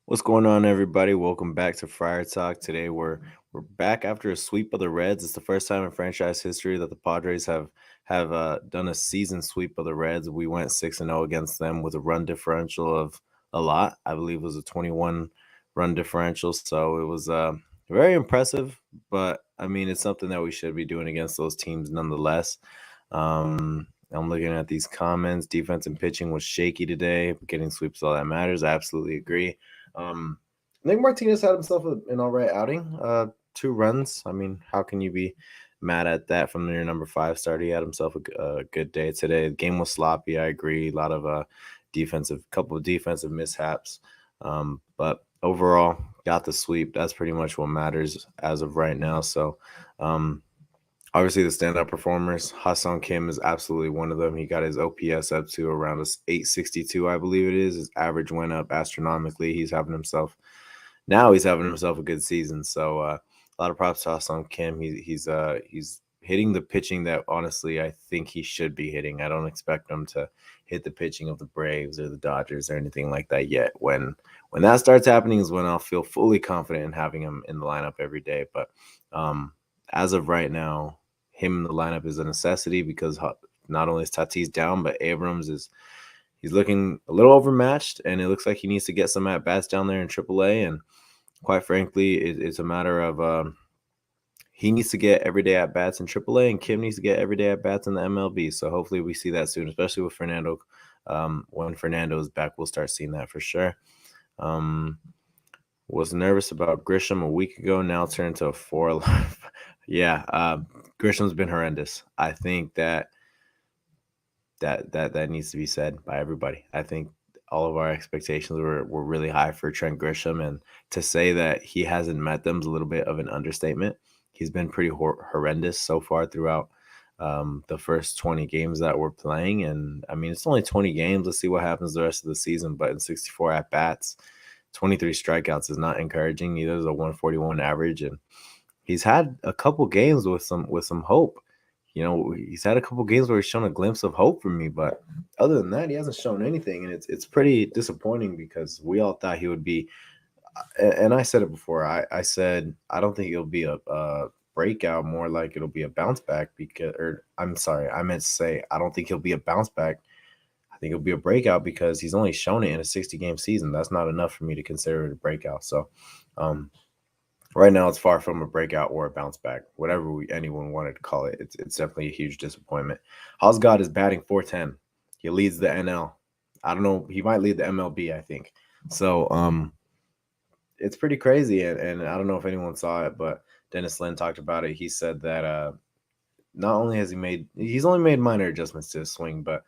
What's going on, everybody? Welcome back to Friar Talk. Today we're back after a sweep of the Reds. It's the first time in franchise history that the Padres have done a season sweep of the Reds. We went 6-0 against them with a run differential of a lot. I believe it was a 21 run differential, so it was very impressive. But I mean, it's something that we should be doing against those teams nonetheless. I'm looking at these comments. Defense and pitching was shaky today. Getting sweeps all that matters. I absolutely agree. Um, Nick Martinez had himself an all right outing. 2 runs. I mean, how can you be mad at that from your number 5 starter? He had himself a good day today. The game was sloppy. I agree. A lot of couple of defensive mishaps. But overall, got the sweep. That's pretty much what matters as of right now. So, um, obviously, the standout performers, Hassan Kim is absolutely one of them. He got his OPS up to around 862, I believe it is. His average went up astronomically. He's having himself a good season. So a lot of props to Hassan Kim. He's hitting the pitching that honestly I think he should be hitting. I don't expect him to hit the pitching of the Braves or the Dodgers or anything like that yet. When that starts happening is when I'll feel fully confident in having him in the lineup every day. But as of right now, him in the lineup is a necessity because not only is Tatis down, but he's looking a little overmatched, and it looks like he needs to get some at bats down there in AAA. And quite frankly, it's a matter of he needs to get everyday at bats in AAA, and Kim needs to get everyday at bats in the MLB. So hopefully we see that soon, especially with Fernando. When Fernando is back, we'll start seeing that for sure. Um, was nervous about Grisham a week ago. Now turned to a 4. Yeah, Grisham's been horrendous. I think that needs to be said by everybody. I think all of our expectations were really high for Trent Grisham, and to say that he hasn't met them is a little bit of an understatement. He's been pretty horrendous so far throughout the first 20 games that we're playing, and I mean it's only 20 games. Let's see what happens the rest of the season. But in 64 at bats, 23 strikeouts is not encouraging. Neither is a 141 average, and he's had a couple games with some hope. He's had a couple games where he's shown a glimpse of hope for me, but other than that, he hasn't shown anything, and it's pretty disappointing because we all thought he would be. And I said it before. I said I don't think it'll be a breakout, more like it'll be a bounce back. Or I'm sorry, I meant to say I don't think he'll be a bounce back. I think it'll be a breakout because he's only shown it in a 60-game season. That's not enough for me to consider it a breakout. So, um, right now it's far from a breakout or a bounce back, whatever anyone wanted to call it. It's definitely a huge disappointment. Osgood is batting 410. He leads the NL. I don't know. He might lead the MLB, I think. So it's pretty crazy, and I don't know if anyone saw it, but Dennis Lin talked about it. He said that not only he's only made minor adjustments to his swing, but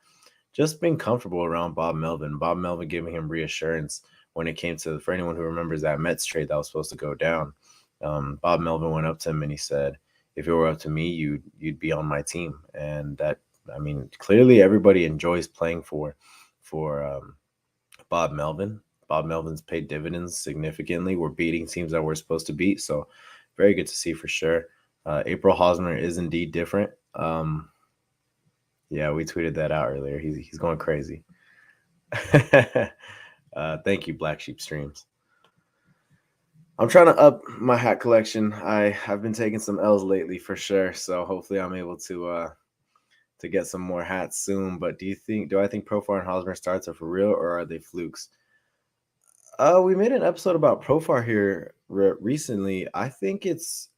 just being comfortable around Bob Melvin. Bob Melvin giving him reassurance when it came to, for anyone who remembers that Mets trade that was supposed to go down. Bob Melvin went up to him and he said, "If it were up to me, you'd be on my team." And that, I mean, clearly everybody enjoys playing for Bob Melvin. Bob Melvin's paid dividends significantly. We're beating teams that we're supposed to beat, so very good to see for sure. April Hosmer is indeed different. Yeah, we tweeted that out earlier. He's going crazy. Thank you, Black Sheep Streams. I'm trying to up my hat collection. I've been taking some L's lately for sure, so hopefully I'm able to get some more hats soon. But do I think Profar and Hosmer starts are for real or are they flukes? We made an episode about Profar here recently. I think it's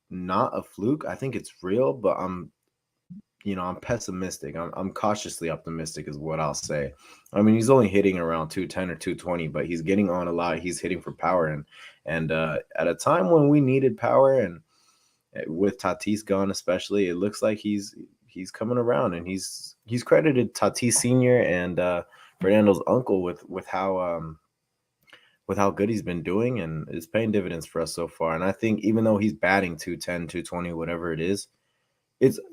not a fluke. I think it's real, but I'm pessimistic. I'm cautiously optimistic is what I'll say. I mean, he's only hitting around 210 or 220, but he's getting on a lot. He's hitting for power, and at a time when we needed power, and with Tatis gone especially, it looks like he's coming around, and he's credited Tatis Senior and Fernando's uncle with how good he's been doing, and it's paying dividends for us so far. And I think even though he's batting 210, 220, whatever it is,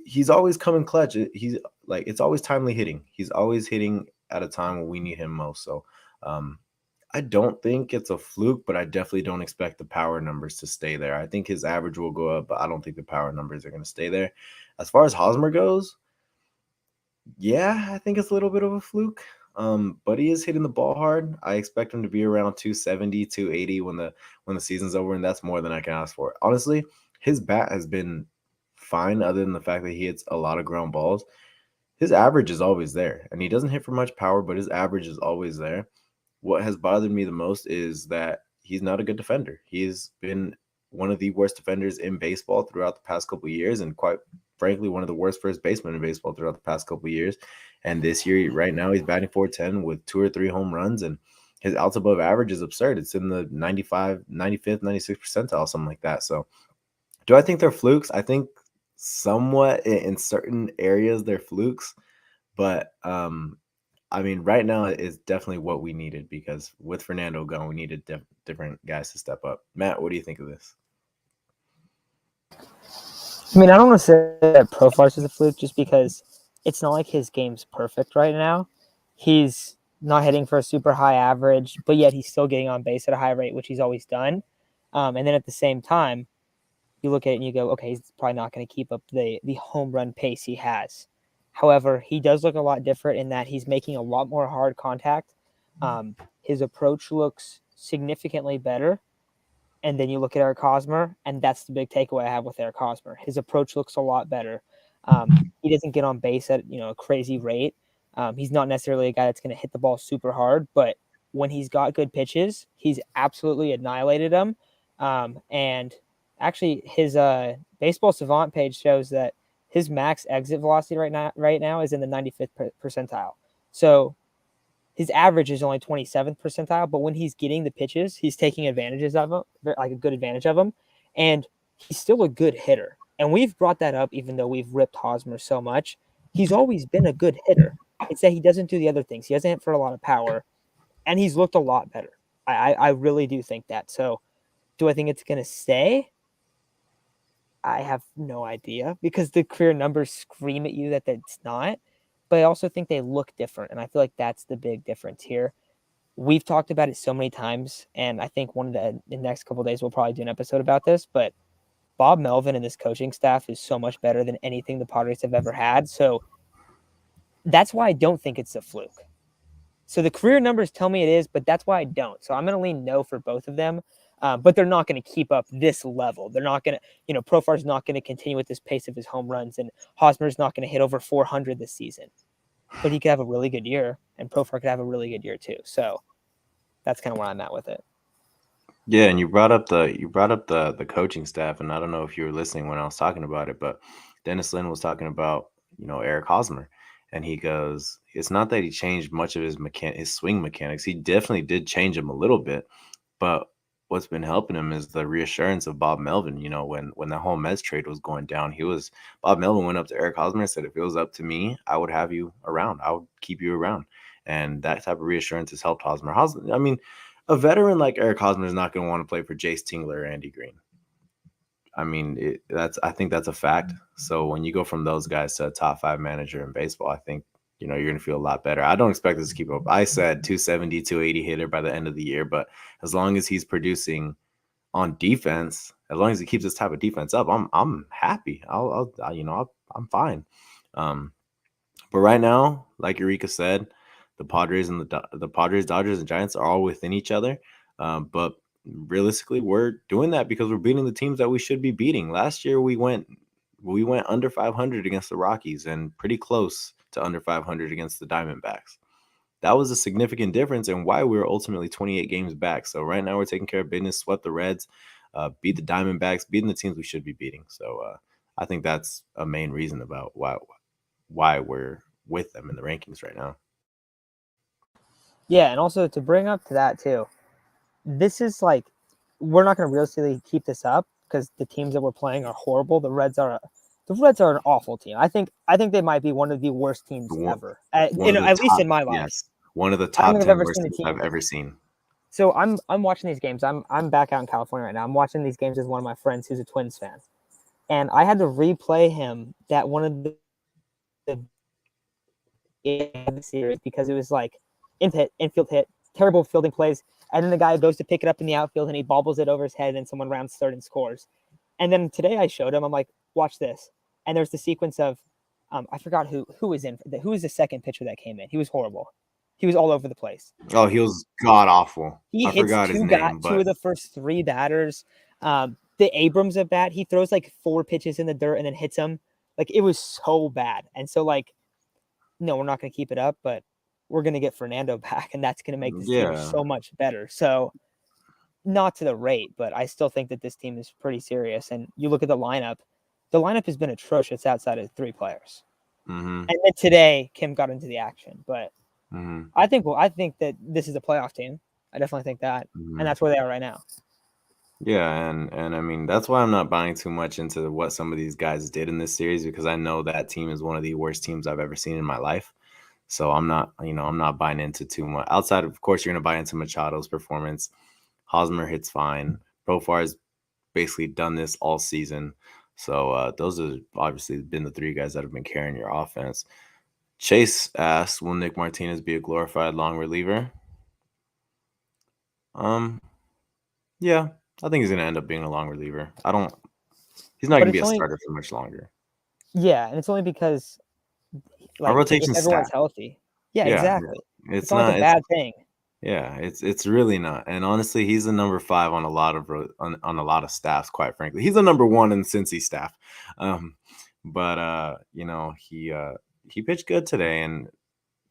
he's always coming clutch. He's like, it's always timely hitting. He's always hitting at a time when we need him most. So I don't think it's a fluke, but I definitely don't expect the power numbers to stay there. I think his average will go up, but I don't think the power numbers are going to stay there. As far as Hosmer goes, yeah, I think it's a little bit of a fluke. But he is hitting the ball hard. I expect him to be around 270, 280 when the season's over, and that's more than I can ask for. Honestly, his bat has been fine, other than the fact that he hits a lot of ground balls. His average is always there, and he doesn't hit for much power, but his average is always there. What has bothered me the most is that he's not a good defender. He's been one of the worst defenders in baseball throughout the past couple of years, and quite frankly, one of the worst first basemen in baseball throughout the past couple of years. And this year, right now, he's batting 410 with 2 or 3 home runs, and his outs above average is absurd. It's in the 95, 95th, 96th percentile, something like that. So, do I think they're flukes? I think somewhat in certain areas they're flukes, but I mean, right now is definitely what we needed because with Fernando gone, we needed different guys to step up. Matt, what do you think of this? I mean, I don't want to say that Profar's is a fluke just because it's not like his game's perfect right now. He's not hitting for a super high average, but yet he's still getting on base at a high rate, which he's always done. And then at the same time, you look at it and you go, okay, he's probably not going to keep up the home run pace he has. However, he does look a lot different in that he's making a lot more hard contact. His approach looks significantly better. And then you look at Eric Hosmer, and that's the big takeaway I have with Eric Hosmer. His approach looks a lot better. He doesn't get on base at a crazy rate. He's not necessarily a guy that's going to hit the ball super hard, but when he's got good pitches, he's absolutely annihilated them. And actually, his Baseball Savant page shows that his max exit velocity right now is in the 95th percentile. So his average is only 27th percentile, but when he's getting the pitches, he's taking advantages of them, like a good advantage of them, and he's still a good hitter. And we've brought that up, even though we've ripped Hosmer so much. He's always been a good hitter. It's that he doesn't do the other things. He doesn't hit for a lot of power, and he's looked a lot better. I really do think that. So, do I think it's going to stay? I have no idea because the career numbers scream at you that it's not. But I also think they look different, and I feel like that's the big difference here. We've talked about it so many times, and I think one of the next couple of days we'll probably do an episode about this, but Bob Melvin and this coaching staff is so much better than anything the Padres have ever had. So that's why I don't think it's a fluke. So the career numbers tell me it is, but that's why I don't. So I'm going to lean no for both of them. But they're not going to keep up this level. They're not going to, Profar's not going to continue with this pace of his home runs, and Hosmer's not going to hit over 400 this season. But he could have a really good year, and Profar could have a really good year too. So that's kind of where I'm at with it. Yeah, and you brought up the coaching staff, and I don't know if you were listening when I was talking about it, but Dennis Lin was talking about Eric Hosmer, and he goes, it's not that he changed much of his swing mechanics. He definitely did change them a little bit, but what's been helping him is the reassurance of Bob Melvin. When the whole Mets trade was going down, Bob Melvin went up to Eric Hosmer and said, if it was up to me, I would have you around. I would keep you around. And that type of reassurance has helped Hosmer. I mean, a veteran like Eric Hosmer is not going to want to play for Jace Tingler or Andy Green. I mean, I think that's a fact. So when you go from those guys to a top 5 manager in baseball, I think you're going to feel a lot better. I don't expect this to keep up. I said 270, 280 hitter by the end of the year, but as long as he's producing on defense, as long as he keeps this type of defense up, I'm happy. I'm fine. But right now, like Eureka said, the Padres and the Padres, Dodgers, and Giants are all within each other. But realistically, we're doing that because we're beating the teams that we should be beating. Last year, we went under 500 against the Rockies and pretty close to under 500 against the Diamondbacks. That was a significant difference and why we were ultimately 28 games back. So right now we're taking care of business, swept the Reds, beat the Diamondbacks, beating the teams we should be beating. So I think that's a main reason about why we're with them in the rankings right now. Yeah, and also to bring up to that too, this is like, we're not going to realistically keep this up because the teams that we're playing are horrible. The Reds are an awful team. I think they might be one of the worst teams ever, at least in my life. Yes, one of the top 10 worst teams I've ever seen. So I'm watching these games. I'm back out in California right now. I'm watching these games with one of my friends who's a Twins fan, and I had to replay him that one of the series because it was like infield hit, terrible fielding plays, and then the guy goes to pick it up in the outfield and he bobbles it over his head and someone rounds third and scores. And then today I showed him, I'm like, watch this. And there's the sequence of I forgot who was the second pitcher that came in. He was horrible. He was all over the place. Oh, he was god awful. He I hits forgot his name, two but of the first 3 batters. The Abrams at bat, he throws like 4 pitches in the dirt and then hits them. Like it was so bad. And so like, no, we're not going to keep it up, but we're going to get Fernando back, and that's going to make this team yeah. so much better. So not to the rate, but I still think that this team is pretty serious. And you look at the lineup has been atrocious outside of 3 players. Mm-hmm. And then today, Kim got into the action, but Mm-hmm. I think that this is a playoff team. I definitely think that, and Mm-hmm. that's where they are right now. Yeah, and I mean that's why I'm not buying too much into what some of these guys did in this series because I know that team is one of the worst teams I've ever seen in my life. So I'm not buying into too much. Outside of course, you're gonna buy into Machado's performance. Hosmer hits fine. Profar's basically done this all season. So those have obviously been the 3 guys that have been carrying your offense. Chase asked, "Will Nick Martinez be a glorified long reliever?" Um, yeah, I think he's gonna end up being a long reliever. I don't. He's not But gonna be it's a only starter for much longer. and it's only because Our like if rotation's everyone's stacked. healthy. Yeah, Yeah, exactly. It's it's not like a not. It's bad thing. yeah. It's really not. And honestly, he's the number 5 on a lot of on a lot of staffs. Quite frankly, he's the number 1 in Cincy staff. Um, but he pitched good today, and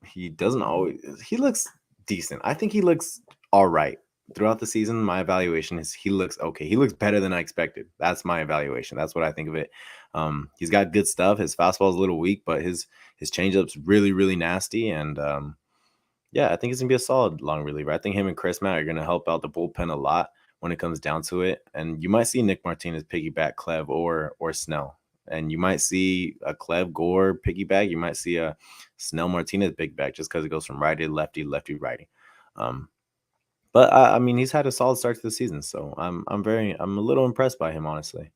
he doesn't always. He looks decent. I think he looks all right throughout the season. My evaluation is he looks okay. He looks better than I expected. That's my evaluation. That's what I think of it. He's got good stuff. His fastball is a little weak, but his changeup's really really nasty. And yeah, I think he's gonna be a solid long reliever. I think him and Chris Matt are gonna help out the bullpen a lot when it comes down to it. And you might see Nick Martinez piggyback Clev or Snell. And you might see a Clev Gore piggyback. You might see a Snell Martinez piggyback just because it goes from righty to lefty, lefty righty. Um, but I mean, he's had a solid start to the season, so I'm a little impressed by him, honestly.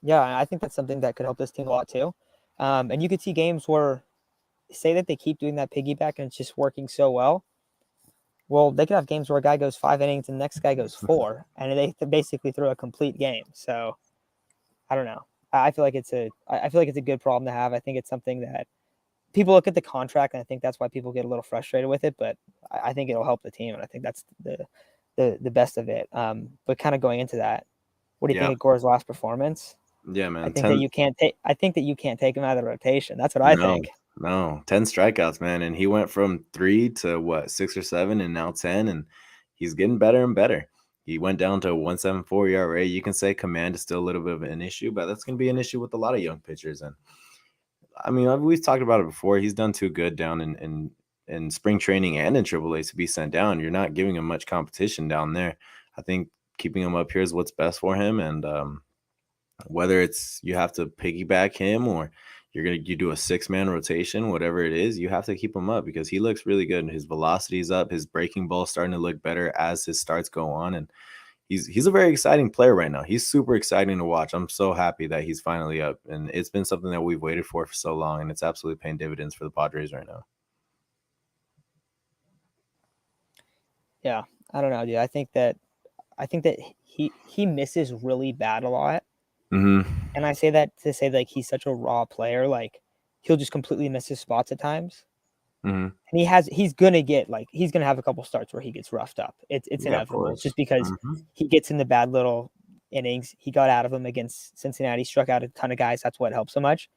Yeah, I think that's something that could help this team a lot too. And you could see games where say that they keep doing that piggyback and it's just working so well. Well, they could have games where a guy goes 5 innings and the next guy goes 4, and they basically throw a complete game. So I don't know. I feel like it's a good problem to have. I think it's something that people look at the contract, and I think that's why people get a little frustrated with it. But I think it'll help the team, and I think that's the best of it. But kind of going into that, what do you Yeah, think of Gore's last performance? yeah, I man. think that 10 you can't take. I think that you can't take him out of the rotation. That's what I No, think. no, 10 strikeouts, man. And he went from 3 to what, 6 or 7 and now 10. And he's getting better and better. He went down to a 1.74 ERA. You can say command is still a little bit of an issue, but that's going to be an issue with a lot of young pitchers. And I mean, we've talked about it before. He's done too good down in spring training and in Triple A to be sent down. You're not giving him much competition down there. I think keeping him up here is what's best for him. And whether it's you have to piggyback him or you do a 6-man rotation, whatever it is, you have to keep him up because he looks really good. His velocity's up, his breaking ball's starting to look better as his starts go on, and he's a very exciting player right now. He's super exciting to watch. I'm so happy that he's finally up, and it's been something that we've waited for so long, and it's absolutely paying dividends for the Padres right now. Yeah, I don't know, dude. I think that he misses really bad a lot. Mm-hmm. And I say that to say like he's such a raw player, like he'll just completely miss his spots at times. Mm-hmm. And he's gonna get like he's gonna have a couple starts where he gets roughed up. It's Yeah, of inevitable course. just because Mm-hmm. he gets in the bad little innings. He got out of them against Cincinnati, struck out a ton of guys. That's what helps so much.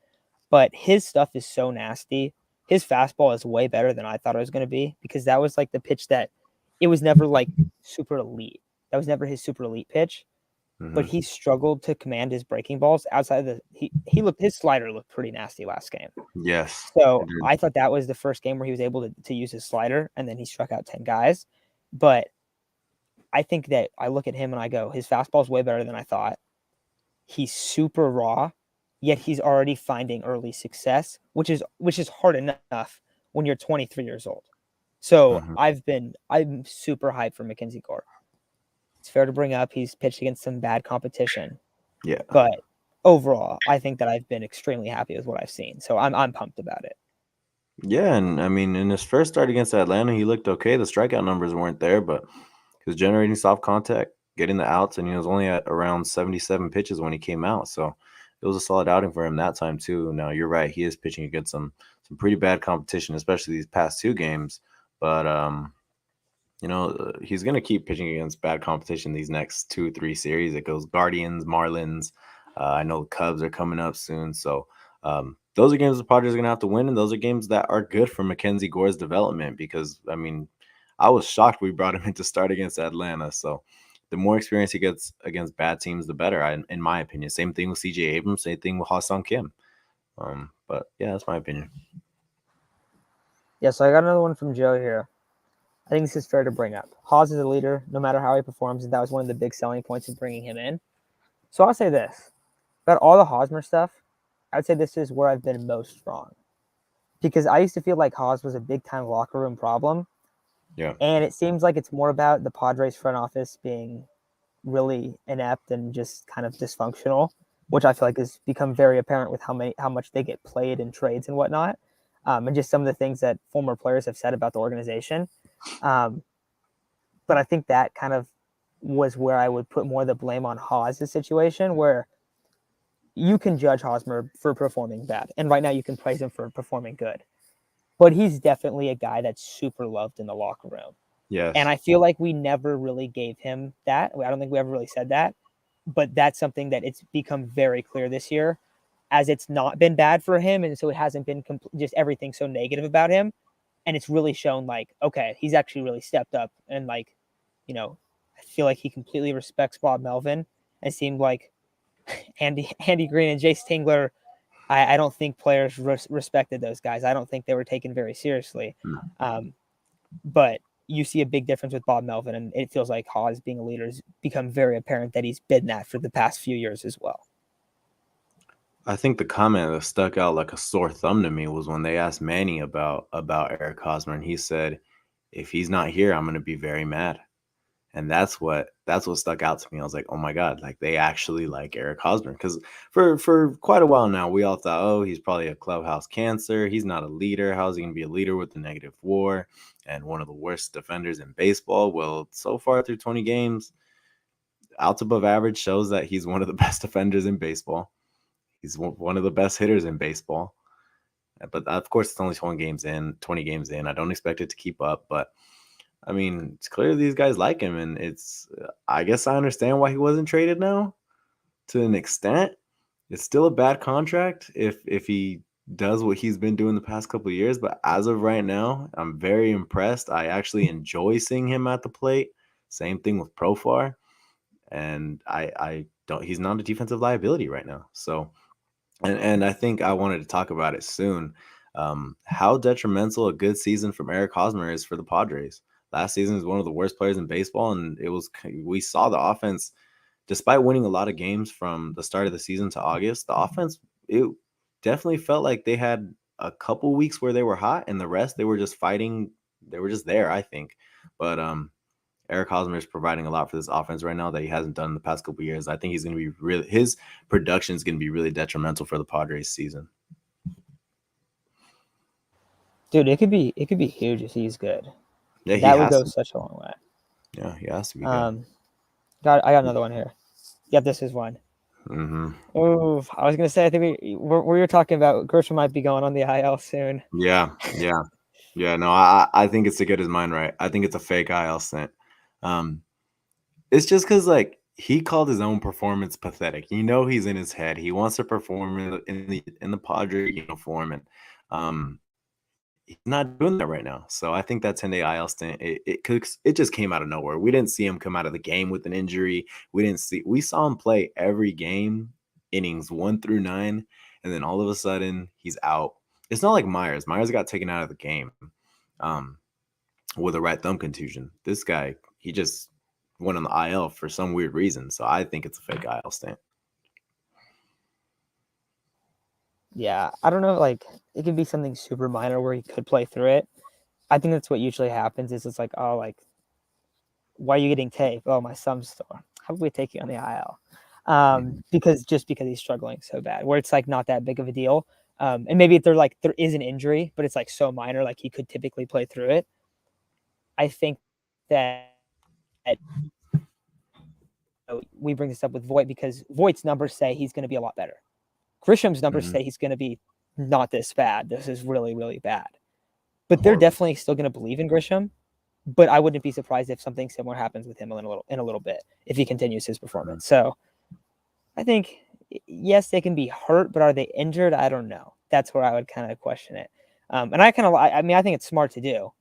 But his stuff is so nasty. His fastball is way better than I thought it was gonna be because that was like the pitch that it was never like super elite. That was never his super elite pitch, but Mm-hmm. he struggled to command his breaking balls outside of the he looked his slider looked pretty nasty last game. Yes. So It did. I thought that was the first game where he was able to use his slider and then he struck out 10 guys. But I think that I look at him and I go, his fastball is way better than I thought. He's super raw, yet he's already finding early success, which is hard enough when you're 23 years old. So Mm-hmm. I'm super hyped for Mackenzie Gore. It's fair to bring up he's pitched against some bad competition, Yeah. but overall, I think that I've been extremely happy with what I've seen. So I'm pumped about it. Yeah, and I mean, in his first start against Atlanta, he looked okay. The strikeout numbers weren't there, but he was generating soft contact, getting the outs, and he was only at around 77 pitches when he came out. So it was a solid outing for him that time too. Now you're right; he is pitching against some some pretty bad competition, especially these past two games. But he's gonna keep pitching against bad competition these next 2, 3 series. It goes Guardians, Marlins. I know the Cubs are coming up soon, so those are games the Padres are gonna have to win, and those are games that are good for Mackenzie Gore's development. Because I mean, I was shocked we brought him in to start against Atlanta. So the more experience he gets against bad teams, the better, in my opinion. Same thing with C.J. Abrams. Same thing with Ha-Seong Kim. But yeah, that's my opinion. Yeah, so I got another one from Joe here. I think this is fair to bring up. Haas is a leader, no matter how he performs, and that was one of the big selling points of bringing him in. So I'll say this. About all the Hosmer stuff, I'd say this is where I've been most wrong. Because I used to feel like Haas was a big-time locker room problem, Yeah. and it seems like it's more about the Padres front office being really inept and just kind of dysfunctional, which I feel like has become very apparent with how much they get played in trades and whatnot, and just some of the things that former players have said about the organization. Um, but I think that kind of was where I would put more of the blame on Haas' situation, where you can judge Hosmer for performing bad, and right now you can praise him for performing good. But he's definitely a guy that's super loved in the locker room. And Yes. I feel like we never really gave him that. I don't think we ever really said that. But that's something that it's become very clear this year, as it's not been bad for him. And so it hasn't been just everything so negative about him. And it's really shown like, okay, he's actually really stepped up. And like, I feel like he completely respects Bob Melvin. It seemed like Andy Green and Jace Tingler, I don't think players respected those guys. I don't think they were taken very seriously. But you see a big difference with Bob Melvin, and it feels like Haas being a leader has become very apparent that he's been that for the past few years as well. I think the comment that stuck out like a sore thumb to me was when they asked Manny about Eric Hosmer, and he said, "If he's not here, I'm going to be very mad." And that's what stuck out to me. I was like, "Oh my god, like they actually like Eric Hosmer." Because for quite a while now, we all thought, "Oh, he's probably a clubhouse cancer. He's not a leader. How's he going to be a leader with the negative WAR and one of the worst defenders in baseball?" Well, so far through 20 games, outs above average shows that he's one of the best defenders in baseball. He's one of the best hitters in baseball. But of course, it's only 20 games in. 20 games in. I don't expect it to keep up, but I mean, it's clear these guys like him, and it's. I guess I understand why he wasn't traded now, to an extent. It's still a bad contract if he does what he's been doing the past couple of years, but as of right now, I'm very impressed. I actually enjoy seeing him at the plate. Same thing with Profar, and I don't. He's not a defensive liability right now, so. And I think I wanted to talk about it soon. How detrimental a good season from Eric Hosmer is for the Padres. Last season is one of the worst players in baseball, and we saw the offense, despite winning a lot of games from the start of the season to August, the offense, it definitely felt like they had a couple weeks where they were hot, and the rest they were just fighting. They were just there, I think. But Eric Hosmer is providing a lot for this offense right now that he hasn't done in the past couple of years. I think he's going to be really, his production is going to be really detrimental for the Padres season. Dude, it could be huge if he's good. Yeah, he That would has go to. such a long way. Yeah, he has to be good. I got another one here. Yep, this is one. Mm-hmm. Oh, I was gonna say I think we were talking about Grisham might be going on the IL soon. Yeah, yeah, yeah. No, I think it's to get his mind right. I think it's a fake IL stint. It's just because like he called his own performance pathetic. He's in his head. He wants to perform in the Padre uniform, and he's not doing that right now. So I think that 10-day IL stint it just came out of nowhere. We didn't see him come out of the game with an injury. We saw him play every game, innings 1 through 9, and then all of a sudden he's out. It's not like Myers. Myers got taken out of the game um, with a right thumb contusion. This guy, he just went on the IL for some weird reason. So I think it's a fake IL stint. Yeah, I don't know. Like it could be something super minor where he could play through it. I think that's what usually happens. Is it's like, oh, like why are you getting tape? Oh, my thumb sore. How about we take you on the IL? Because he's struggling so bad, where it's like not that big of a deal. And maybe if there is an injury, but it's like so minor, like he could typically play through it. I think that we bring this up with Voigt because Voigt's numbers say he's going to be a lot better. Grisham's numbers Mm-hmm. say he's going to be not this bad. This is really, really bad. But they're Horrible. definitely still going to believe in Grisham. But I wouldn't be surprised if something similar happens with him in a little bit if he continues his performance. So I think yes, they can be hurt, but are they injured? I don't know. That's where I would kind of question it. And I mean, I think it's smart to do.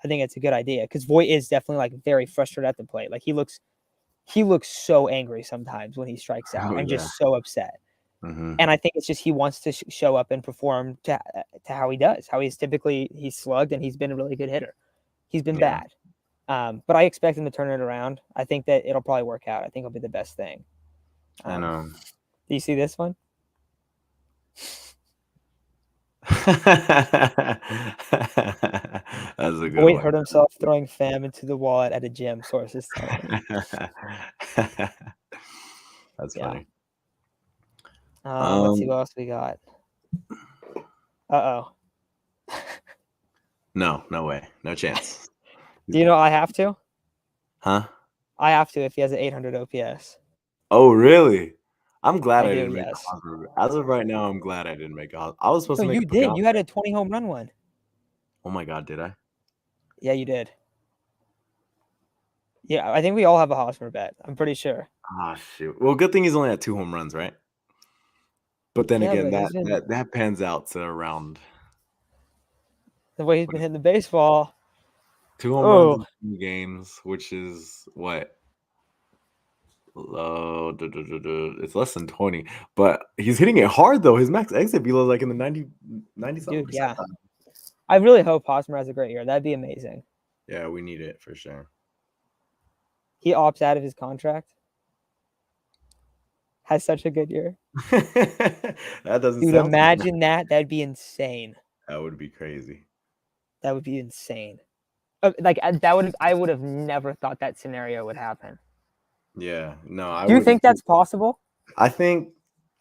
I think it's a good idea because Voit is definitely like very frustrated at the plate. Like he looks so angry sometimes when he strikes out Oh and yeah. just so upset. Mm-hmm. And I think it's just he wants to show up and perform to how he does, how he's slugged and he's been a really good hitter. He's been Yeah. bad, but I expect him to turn it around. I think that it'll probably work out. I think it'll be the best thing. I Do know. you see this one? That's a good Voight one. hurt himself throwing fam into the wallet at a gym. Sources tell me. That's Yeah. funny. Let's see what else we got. Oh. No way. No chance. Do you know I have to? Huh? I have to if he has an 800 OPS. Oh, really? I'm glad I I do, didn't make a yes. Hosmer. As of right now, I'm glad I didn't make a Hosmer. I was supposed No, to make you a did. Pagano. You had a 20 home run one. Oh my God, did I? Yeah, you did. Yeah, I think we all have a Hosmer bet. I'm pretty sure. Ah, shoot. Well, good thing he's only had 2 home runs, right? But then Yeah, again, but he's that been that that pans out to around the way he's what been is hitting the baseball. 2 home runs Oh, in 2 games, which is what? It's less than 20, but he's hitting it hard though. His max exit velo is like in the 90 something dude, yeah. percentile. I really hope Hosmer has a great year. That'd be amazing. Yeah, we need it for sure. He opts out of his contract. Has such a good year. That doesn't Dude, sound too bad. imagine that. That'd be insane. That would be crazy. That would be insane. I would have never thought that scenario would happen. Yeah, no, I Do you wouldn't. think that's possible? I think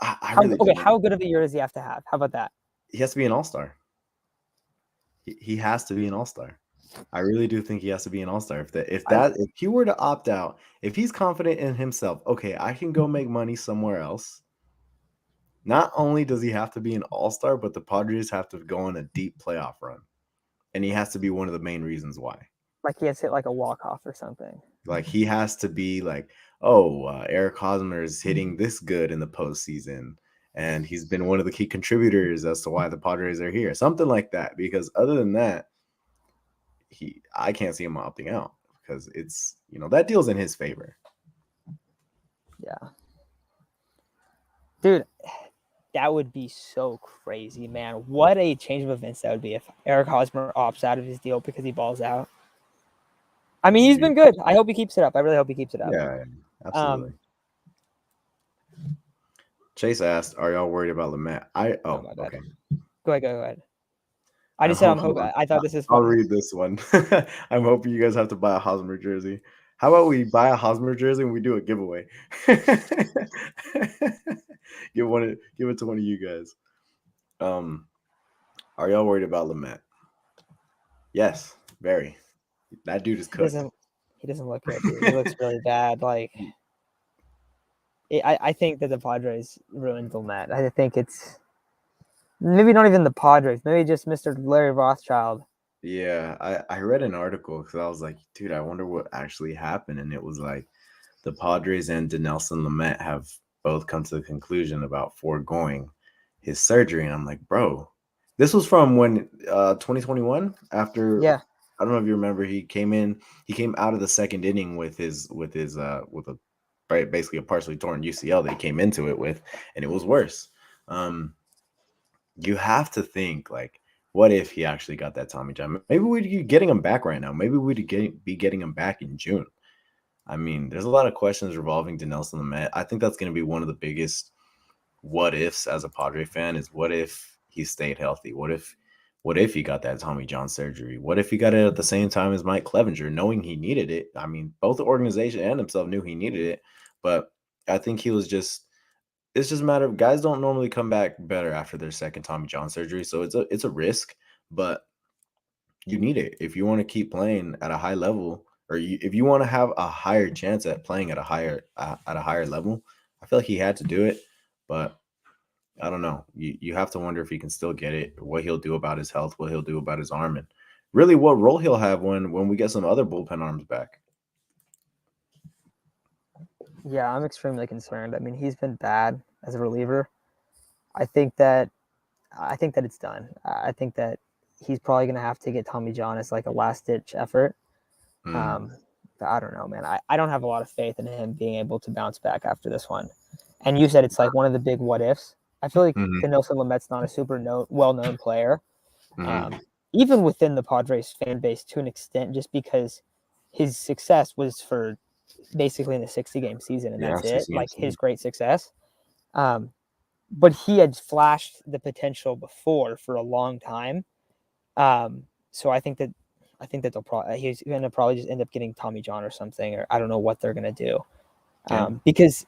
I really don't. How good of a year does he have to have? How about that? He has to be an all-star. He has to be an all-star. I really do think he has to be an all-star. If he were to opt out, if he's confident in himself, okay, I can go make money somewhere else. Not only does he have to be an all-star, but the Padres have to go on a deep playoff run. And he has to be one of the main reasons why. Like he has hit like a walk-off or something. Like he has to be like, oh, Eric Hosmer is hitting this good in the postseason, and he's been one of the key contributors as to why the Padres are here, something like that. Because other than that, I can't see him opting out because it's that deal's in his favor. Yeah, dude, that would be so crazy, man. What a change of events that would be if Eric Hosmer opts out of his deal because he balls out. I mean, he's been good. I hope he keeps it up. I really hope he keeps it up. Yeah, absolutely. Chase asked, "Are y'all worried about Lamette?" Oh my bad. Okay. Go ahead. I just said I'm hoping. I thought this is I'll funny. read this one. I'm hoping you guys have to buy a Hosmer jersey. How about we buy a Hosmer jersey and we do a giveaway? Give it to one of you guys. Are y'all worried about Lamette? Yes, very. That dude is cooked. He doesn't look good, dude. He looks really bad. Like I think that the Padres ruined Lamette. I think it's maybe not even the Padres. Maybe just Mr. Larry Rothschild. Yeah, I read an article because I was like, dude, I wonder what actually happened. And it was like the Padres and Dinelson Lamet have both come to the conclusion about foregoing his surgery. And I'm like, bro, this was from when 2021 after. Yeah. I don't know if you remember, he came out of the second inning with basically a partially torn UCL that he came into it with, and it was worse. You have to think like, what if he actually got that Tommy John? Maybe we'd be getting him back right now. Maybe we'd be getting him back in June. I mean, there's a lot of questions revolving to Nelson Lamet. I think that's going to be one of the biggest what ifs as a Padre fan is what if he stayed healthy? What if he got that Tommy John surgery? What if he got it at the same time as Mike Clevenger, knowing he needed it? I mean, both the organization and himself knew he needed it, but I think it's just a matter of guys don't normally come back better after their second Tommy John surgery. So it's a risk, but you need it if you want to keep playing at a high level, or if you want to have a higher chance at playing at a higher level. I feel like he had to do it, but I don't know. You have to wonder if he can still get it, what he'll do about his health, what he'll do about his arm, and really what role he'll have when we get some other bullpen arms back. Yeah, I'm extremely concerned. I mean, he's been bad as a reliever. I think that I think that it's done. I think that he's probably going to have to get Tommy John as like a last ditch effort. Mm, Um, but I don't know, man. I don't have a lot of faith in him being able to bounce back after this one. And you said it's like one of the big what ifs. I feel like hmm Dinelson Lamet's not a super well known player, hmm um, even within the Padres fan base to an extent, just because his success was for basically in the 60-game season, and Yeah, that's it. 60 Like games. his great success. Um, but he had flashed the potential before for a long time. So I think that they'll probably he's going to probably just end up getting Tommy John or something, or I don't know what they're going to do. Yeah, Because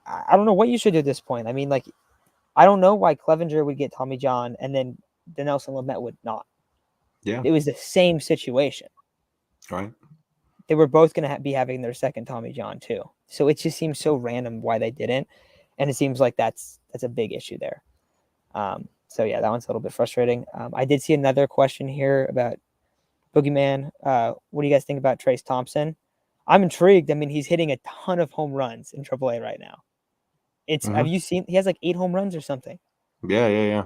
I don't know what you should do at this point. I mean, like I don't know why Clevenger would get Tommy John and then Nelson Lamet would not. yeah, It was the same situation. right. They were both going to be having their second Tommy John too. So it just seems so random why they didn't, and it seems like that's a big issue there. So yeah, that one's a little bit frustrating. I did see another question here about Boogeyman. What do you guys think about Trace Thompson? I'm intrigued. I mean, he's hitting a ton of home runs in AAA right now. Have hmm you seen? He has like 8 home runs or something. Yeah, yeah,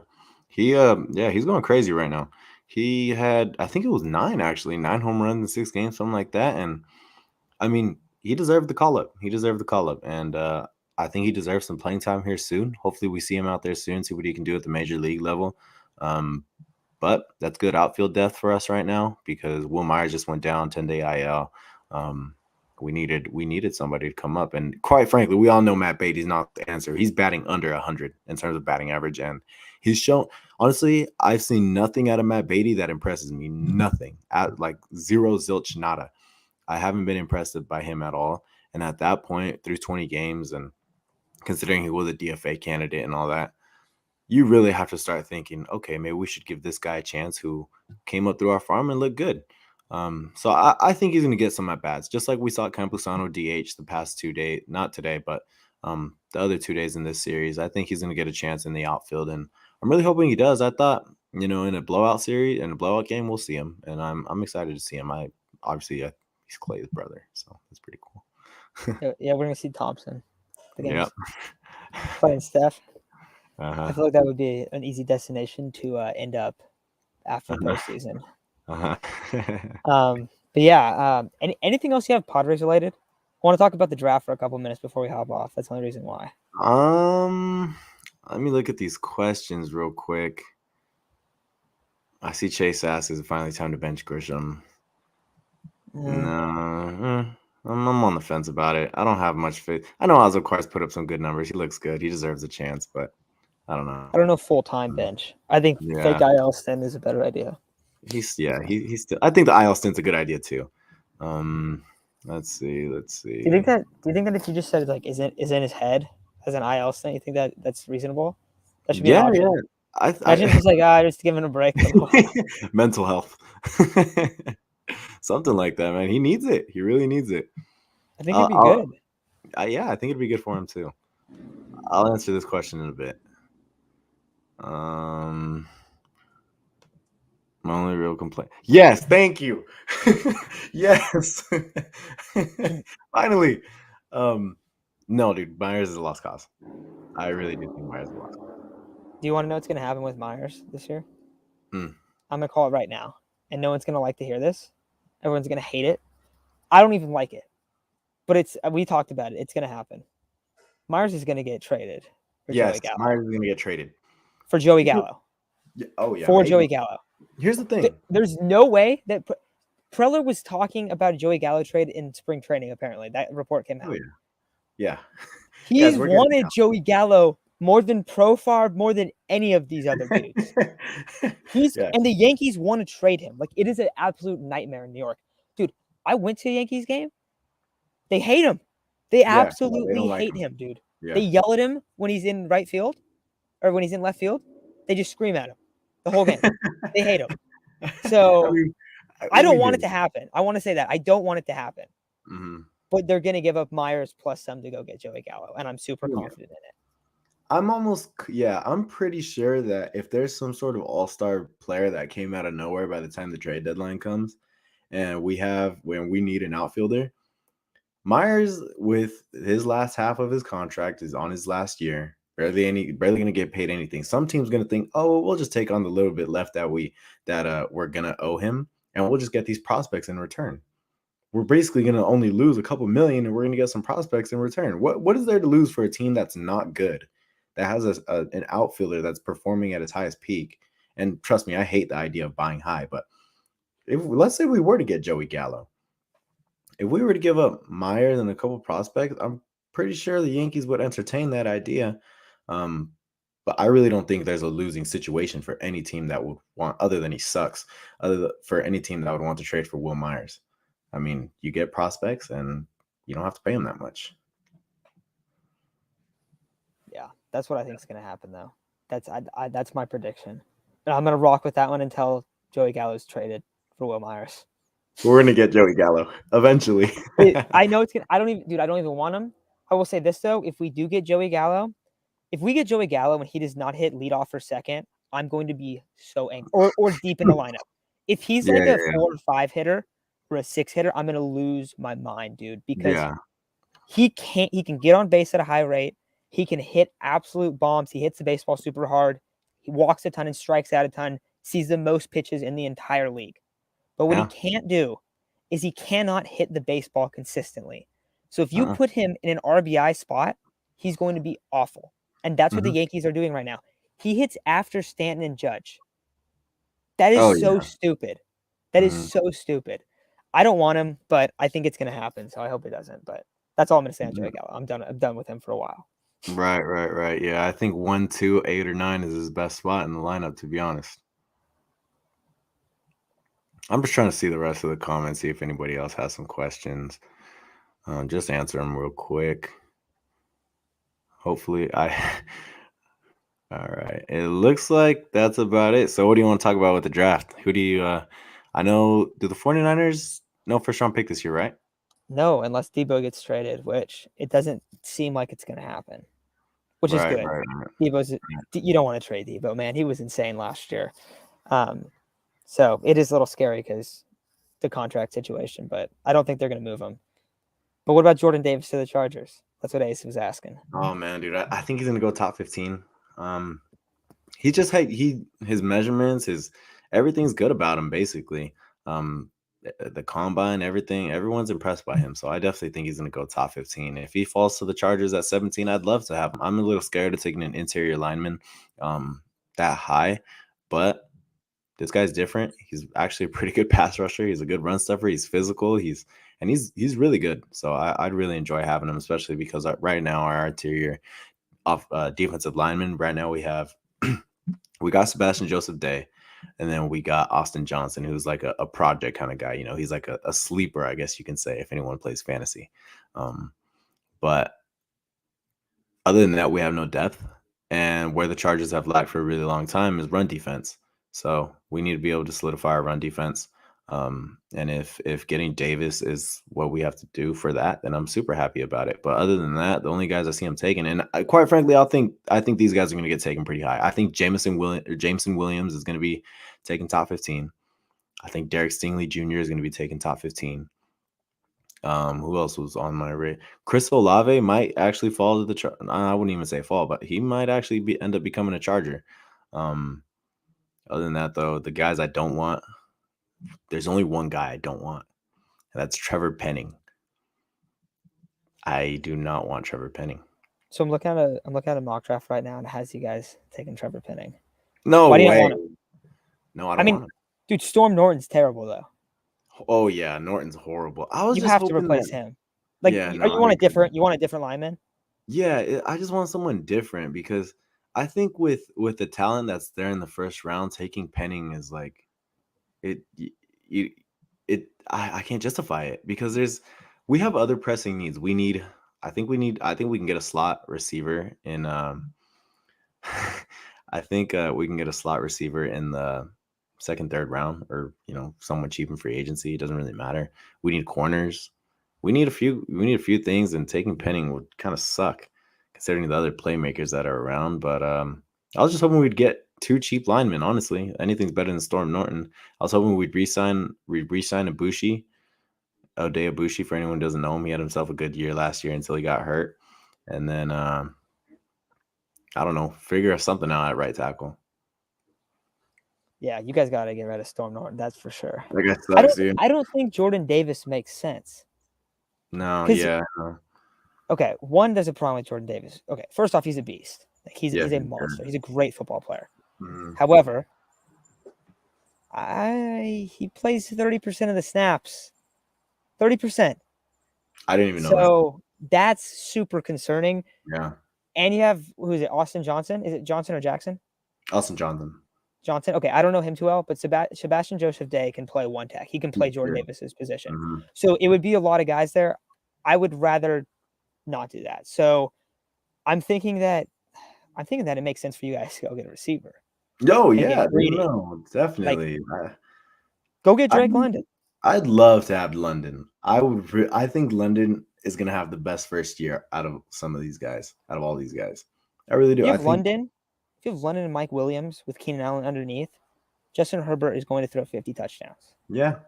yeah. Yeah, he's going crazy right now. He had, I think it was nine actually, 9 home runs in 6 games, something like that. And I mean, he deserved the call up. He deserved the call up, and I think he deserves some playing time here soon. Hopefully, we see him out there soon, see what he can do at the major league level. Um, but that's good outfield depth for us right now because Will Myers just went down 10-day IL. Um, we needed somebody to come up, and quite frankly, we all know Matt Beatty's not the answer. He's batting under 100 in terms of batting average, and he's shown. Honestly, I've seen nothing out of Matt Beatty that impresses me. Nothing, like zero, zilch, nada. I haven't been impressed by him at all. And at that point, through 20 games, and considering he was a DFA candidate and all that, you really have to start thinking, okay, maybe we should give this guy a chance who came up through our farm and looked good. So I think he's going to get some at bats, just like we saw Campusano DH the past 2 days, not today, but the other 2 days in this series. I think he's going to get a chance in the outfield, and I'm really hoping he does. I thought, in a blowout series, in a blowout game, we'll see him, and I'm excited to see him. He's Clay's brother, so that's pretty cool. Yeah, we're gonna see Thompson. The Yep. game's playing Steph. I Uh-huh. feel like that would be an easy destination to end up after Uh-huh. postseason. Uh-huh. But yeah, anything else you have Padres related? I want to talk about the draft for a couple minutes before we hop off. That's the only reason why. Um, Let me look at these questions real quick. I see Chase asks, is it finally time to bench Grisham? Uh, No, I'm on the fence about it. I don't have much faith. I know Ozokwar's put up some good numbers. He looks good. He deserves a chance, but I don't know. I don't know full time bench. I think Yeah, fake IL stand is a better idea. he's still. I think the IL stint's a good idea too. Um, let's see. Do you think that if you just said like is in his head as an IL stand, you think that that's reasonable? That should be an Yeah, yeah. option. Imagine I just like just giving a break for a little while. mental health, something like that, man. He needs it. He really needs it. I think it'd Uh, be I'll, good. yeah, I think it'd be good for him too. I'll answer this question in a bit. Um, my only real complaint. Yes, thank you. Yes, finally. Um, no, dude, Myers is a lost cause. I really do think Myers is a lost cause. Do you want to know what's going to happen with Myers this year? Mm. I'm going to call it right now, and no one's going to like to hear this. Everyone's going to hate it. I don't even like it, but we talked about it. It's going to happen. Myers is going to get traded for Yes, Joey Gallo. Myers is gonna get traded. For Joey Gallo. Oh yeah, For maybe. Joey Gallo. Here's the thing. There's no way that Preller was talking about a Joey Gallo trade in spring training. Apparently, that report came Oh out. yeah, yeah, yeah. It's He's working wanted Joey Gallo more than Profar, more than any of these other dudes. out. Yeah. And the Yankees want to trade him. Like it is an absolute nightmare in New York, dude. I went to a Yankees game. They hate him. They Yeah, they absolutely don't like hate him. him, dude. They Yeah. yell at him when he's in right field or when he's in left field. They just scream at him the whole game. They hate him. I So mean, I don't we want get it to it. happen. I want to say that. I don't want it to happen. Mhm. But they're going to give up Myers plus some to go get Joey Gallo. And I'm super Yeah. confident in it. I'm pretty sure that if there's some sort of all-star player that came out of nowhere by the time the trade deadline comes, and when we need an outfielder, Myers, with his last half of his contract, is on his last year. Barely gonna get paid anything. Some team's gonna think, oh, well, we'll just take on the little bit left we're gonna owe him, and we'll just get these prospects in return. We're basically gonna only lose a couple million, and we're gonna get some prospects in return. What is there to lose for a team that's not good, that has an outfielder that's performing at its highest peak? And trust me, I hate the idea of buying high, but if let's say we were to get Joey Gallo, if we were to give up Myers and a couple prospects, I'm pretty sure the Yankees would entertain that idea. Um, but I really don't think there's a losing situation for any team that would want, other than he sucks, for any team that would want to trade for Will Myers. I mean, you get prospects and you don't have to pay him that much. Yeah, that's what I think is going to happen, though. That's my prediction, and I'm going to rock with that one until Joey Gallo's traded for Will Myers. We're gonna get Joey Gallo eventually. I know it's gonna. I don't even want him. I will say this though: if we do get Joey Gallo, if we get Joey Gallo and he does not hit leadoff for second, I'm going to be so angry. Or deep in the lineup. If he's like a 4 or 5 hitter or a 6 hitter, I'm gonna lose my mind, dude, because Yeah. he can get on base at a high rate. He can hit absolute bombs. He hits the baseball super hard. He walks a ton and strikes out a ton. Sees the most pitches in the entire league. But what he Yeah. can't do is he cannot hit the baseball consistently. So if you Uh-uh. put him in an RBI spot, he's going to be awful. And that's what the Mhm. Yankees are doing right now. He hits after Stanton and Judge. That is Oh so yeah. stupid. That is Mhm. so stupid. I don't want him, but I think it's going to happen. So I hope it doesn't. But that's all I'm going to say on Joey Gallo. I'm done. I'm done with him for a while. Right. Yeah, I think 1, 2, 8, or 9 is his best spot in the lineup, to be honest. I'm just trying to see the rest of the comments, see if anybody else has some questions. Just answer them real quick. Hopefully, I. All right. It looks like that's about it. So, what do you want to talk about with the draft? Who do you? I know. Do the 49ers no first round pick this year, right? No, unless Debo gets traded, which it doesn't seem like it's going to happen, which is Right. good. Right. Debo's you don't want to trade Debo, man. He was insane last year. So it is a little scary because the contract situation, but I don't think they're going to move him. But what about Jordan Davis to the Chargers? That's what Ace was asking. Oh man, dude, I think he's gonna go top 15. Um, he just his measurements, his everything's good about him basically. The combine, everything, everyone's impressed by him. So I definitely think he's gonna go top 15. If he falls to the Chargers at 17, I'd love to have him. I'm a little scared of taking an interior lineman that high, but this guy's different. He's actually a pretty good pass rusher. He's a good run stuffer. He's physical. He's really good. So I'd really enjoy having him, especially because right now our interior off defensive lineman. Right now we got Sebastian Joseph Day, and then we got Austin Johnson, who's like a project kind of guy. You know, he's like a sleeper, I guess you can say, if anyone plays fantasy. But other than that, we have no depth. And where the Chargers have lacked for a really long time is run defense. So we need to be able to solidify our run defense. And if getting Davis is what we have to do for that, then I'm super happy about it. But other than that, the only guys I see him taking, and quite frankly, I think these guys are going to get taken pretty high. I think Jameson Williams is going to be taken top 15. I think Derek Stingley Jr. is going to be taken top 15. Who else was on my rate? Chris Olave might actually fall to the I wouldn't even say fall, but he might actually end up becoming a Charger. Other than that, though, the guys I don't want, there's only one guy I don't want, and that's Trevor Penning. I do not want Trevor Penning. So I'm looking at a mock draft right now, and it has you guys taking Trevor Penning. No Why do you not way. want him? No, I I don't mean, want him. dude, Storm Norton's terrible though. Oh yeah, Norton's horrible. I was You just have to hoping that. replace him. Like, Yeah, no, you I want a agree. different lineman? Yeah, I just want someone different because I think with the talent that's there in the first round, taking Penning is like it you it I can't justify it because we have other pressing needs. I think we can get a slot receiver in I think we can get a slot receiver in the second, third round, or someone cheap in free agency. It doesn't really matter. We need corners. We need a few things, and taking Penning would kind of suck considering the other playmakers that are around. But I was just hoping we'd get 2 cheap linemen. Honestly, anything's better than Storm Norton. I was hoping we'd re-sign Ibushi, Ode Ibushi. For anyone who doesn't know him, he had himself a good year last year until he got hurt, and then I don't know, figure something out at right tackle. Yeah, you guys got to get rid of Storm Norton. That's for sure. That guy sucks, dude. I don't think Jordan Davis makes sense. No, 'Cause- yeah, no. Okay, one, there's a problem with Jordan Davis. Okay, first off, he's a beast. Like he's Yeah, a he's monster. good. He's a great football player. Mhm. However, he plays 30% of the snaps. 30%. I didn't even know that. So that's super concerning. Yeah, And you have, who is it, Austin Johnson? Is it Johnson or Jackson? Austin Johnson. Johnson. Okay, I don't know him too well, but Sebastian Joseph Day can play one tech. He can play He's Jordan good. Davis's position. Mhm. So it would be a lot of guys there. I would rather not do that. So I'm thinking that it makes sense for you guys to go get a receiver Oh and yeah, get dude, greedy. no, definitely. Go get I, Drake London. I'd love to have London. I think London is gonna have the best first year out of some of these guys, out of all these guys. I really do. If you I have think. London, and Mike Williams with Keenan Allen underneath, Justin Herbert is going to throw 50 touchdowns. Yeah,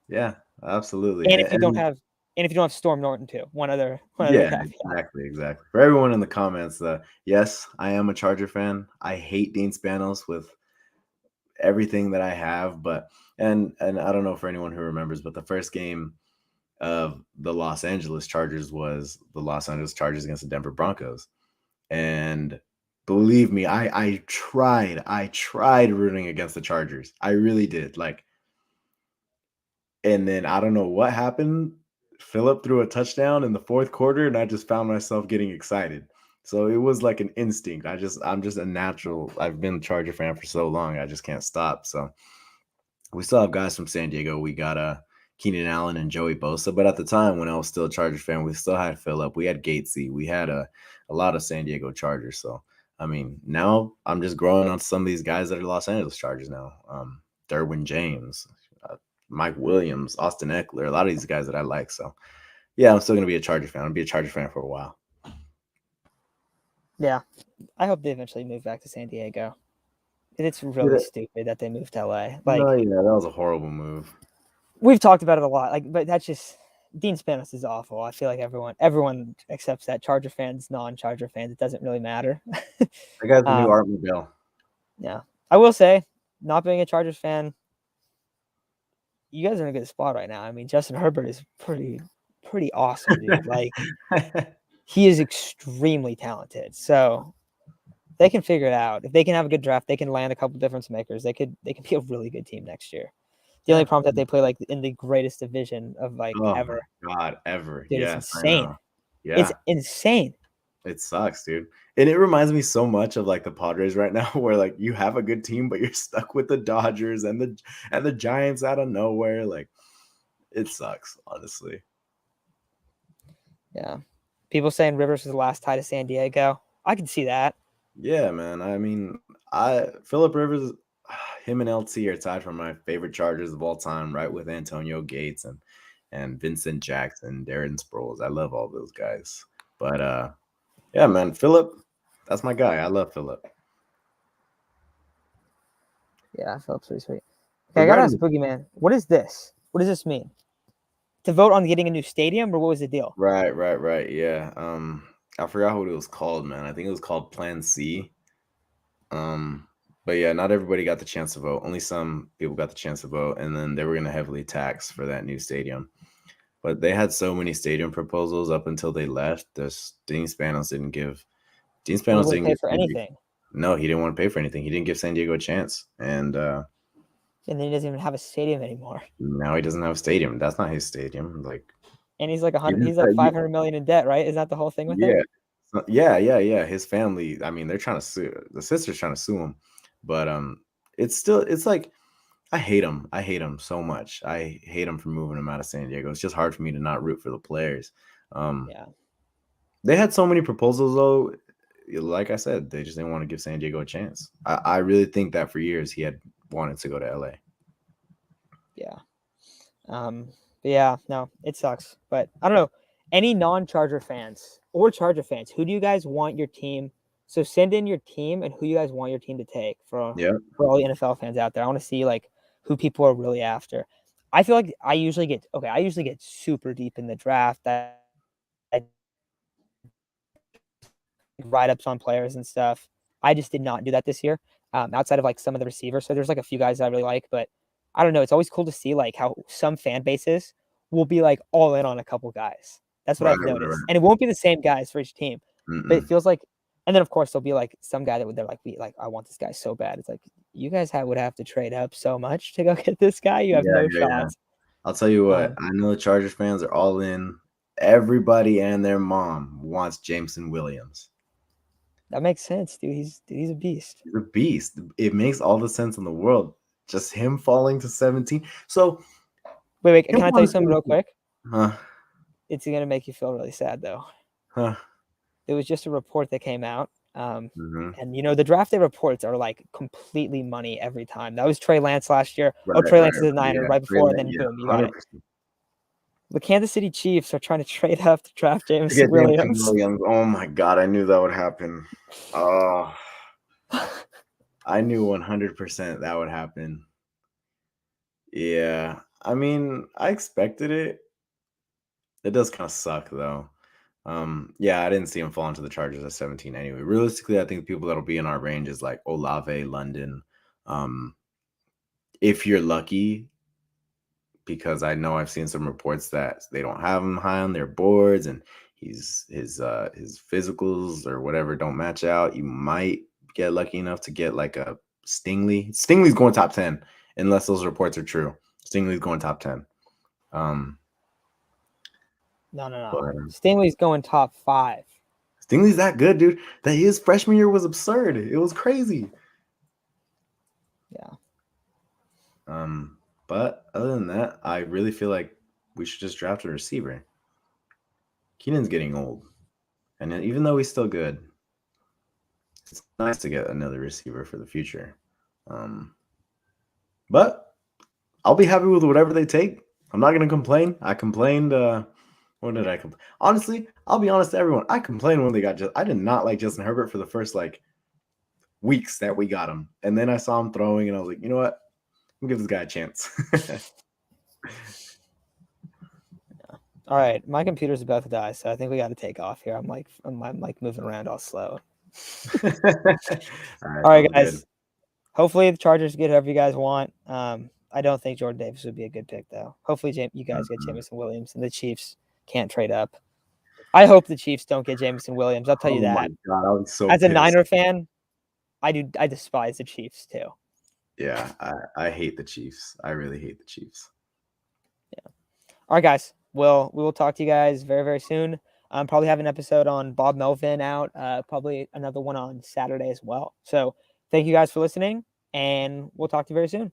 yeah, absolutely. And if you don't have Storm Norton too, one other Yeah, caveat. exactly. For everyone in the comments, yes, I am a Charger fan. I hate Dean Spanos with everything that I have, but and I don't know for anyone who remembers, but the first game of the Los Angeles Chargers was the Los Angeles Chargers against the Denver Broncos. And believe me, I tried rooting against the Chargers. I really did. Like, and then I don't know what happened. Phillip threw a touchdown in the fourth quarter, and I just found myself getting excited. So it was like an instinct. I'm just a natural. I've been a Charger fan for so long, I just can't stop. So we still have guys from San Diego. We got Keenan Allen and Joey Bosa, but at the time when I was still a Chargers fan, we still had Phillip. We had Gatesy. We had a lot of San Diego Chargers. So I mean, now I'm just growing on some of these guys that are Los Angeles Chargers now. Derwin James, Mike Williams, Austin Eckler, a lot of these guys that I like. So yeah, I'm still gonna be a Charger fan. I'll be a Charger fan for a while. Yeah. I hope they eventually move back to San Diego. It's really stupid that they moved to LA. Like, no, yeah, that was a horrible move. we've talked about it a lot. Like, but that's just Dean Spanos is awful. I feel like everyone accepts that. Charger fans, non-Charger fans, it doesn't really matter. That guy's the new Art Modell. Yeah. I will say, not being a Chargers fan, you guys are in a good spot right now. I mean, Justin Herbert is pretty awesome, dude. Like, he is extremely talented. So they can figure it out. If they can have a good draft, they can land a couple difference makers. They can be a really good team next year. The only problem is that they play like in the greatest division of like ever. God, ever. Dude, Yes, it's insane. Yeah. It's insane. It sucks, dude. And it reminds me so much of like the Padres right now, where like you have a good team, but you're stuck with the Dodgers and the Giants out of nowhere. Like, it sucks, honestly. Yeah. People saying Rivers was the last tie to San Diego. I can see that. Yeah, man. I mean, Phillip Rivers, him and LT are tied for my favorite Chargers of all time, right with Antonio Gates and Vincent Jackson, Darren Sproles. I love all those guys. But yeah, man, Phillip, that's my guy. I love Phillip. Yeah, Phillip's pretty sweet. Okay, I gotta ask Boogeyman, what is this? What does this mean? To vote on getting a new stadium, or what was the deal? Right. Yeah. I forgot what it was called, man. I think it was called Plan C. But yeah, not everybody got the chance to vote. Only some people got the chance to vote, and then they were gonna heavily tax for that new stadium. But they had so many stadium proposals up until they left. Dean Spanos didn't give pay for anything. No, he didn't want to pay for anything. He didn't give San Diego a chance, and then he doesn't even have a stadium anymore. Now he doesn't have a stadium. That's not his stadium. Like, and he's like 100. He's like 500 million in debt, right? Is that the whole thing with him? Yeah. His family. I mean, they're trying to sue. The sister's trying to sue him, but it's like I hate him. I hate him so much. I hate him for moving him out of San Diego. It's just hard for me to not root for the players. Yeah. They had so many proposals though. Like I said, they just didn't want to give San Diego a chance. I really think that for years he had wanted to go to LA. Yeah. Yeah, no, it sucks. But I don't know. any non-Charger fans or Charger fans, who do you guys want your team? So send in your team and who you guys want your team to take for all the NFL fans out there. I want to see like who people are really after. I feel like I usually get super deep in the draft. I write-ups on players and stuff. I just did not do that this year. Outside of like some of the receivers, so there's like a few guys that I really like, but I don't know. It's always cool to see like how some fan bases will be like all in on a couple guys. That's what Right, I've right, noticed, right. and it won't be the same guys for each team, but it Mm-mm. feels like. And then of course there'll be like some guy that they're like, I want this guy so bad. It's like you guys would have to trade up so much to go get this guy. You have Yeah, no yeah, yeah. shots. I'll tell you what, I know the Chargers fans are all in. Everybody and their mom wants Jameson Williams. That makes sense, dude. He's a beast. He's a beast. It makes all the sense in the world. Just him falling to 17. So Wait, him can I tell you falling to something real 17. quick? Huh. It's gonna make you feel really sad though. Huh. There was just a report that came out. Mm-hmm. And the draft day reports are like completely money every time. That was Trey Lance last year. Oh, Right, Trey right. Lance is a Niner Yeah. right before, and then Yeah. boom, you got it. 100%. The Kansas City Chiefs are trying to trade up to draft To Jameson get Jameson Williams. Williams. Oh my God, I knew that would happen. Oh, I knew 100% that would happen. Yeah. I mean, I expected it. It does kind of suck though. Yeah, I didn't see him fall into the Chargers at 17 anyway. Realistically, I think the people that'll be in our range is like Olave, London. Um, if you're lucky, because I know I've seen some reports that they don't have him high on their boards and his physicals or whatever don't match out. You might get lucky enough to get like a Stingley. Stingley's going top 10 unless those reports are true. Stingley's going top 10. No. But Stingley's going top 5. Stingley's that good, dude. That his freshman year was absurd. It was crazy. Yeah. But other than that, I really feel like we should just draft a receiver. Keenan's getting old, and even though he's still good, it's nice to get another receiver for the future. But I'll be happy with whatever they take. I'm not gonna complain. I complained. When did I complain? Honestly, I'll be honest to everyone. I complained when they got I did not like Justin Herbert for the first like weeks that we got him, and then I saw him throwing, and I was like, you know what? I'm gonna give this guy a chance. All right, my computer's about to die, so I think we got to take off here. I'm like moving around all slow. All right, guys. Good. Hopefully the Chargers get whoever you guys want. I don't think Jordan Davis would be a good pick though. Hopefully you guys get Jameson Williams, and the Chiefs can't trade up. I hope the Chiefs don't get Jameson Williams. I'll tell you that. My God, I was so as pissed. a Niner fan, I despise the Chiefs too. Yeah, I hate the Chiefs. I really hate the Chiefs. Yeah. All right, guys. Well, we will talk to you guys very, very soon. Probably have an episode on Bob Melvin out. Probably another one on Saturday as well. So thank you guys for listening, and we'll talk to you very soon.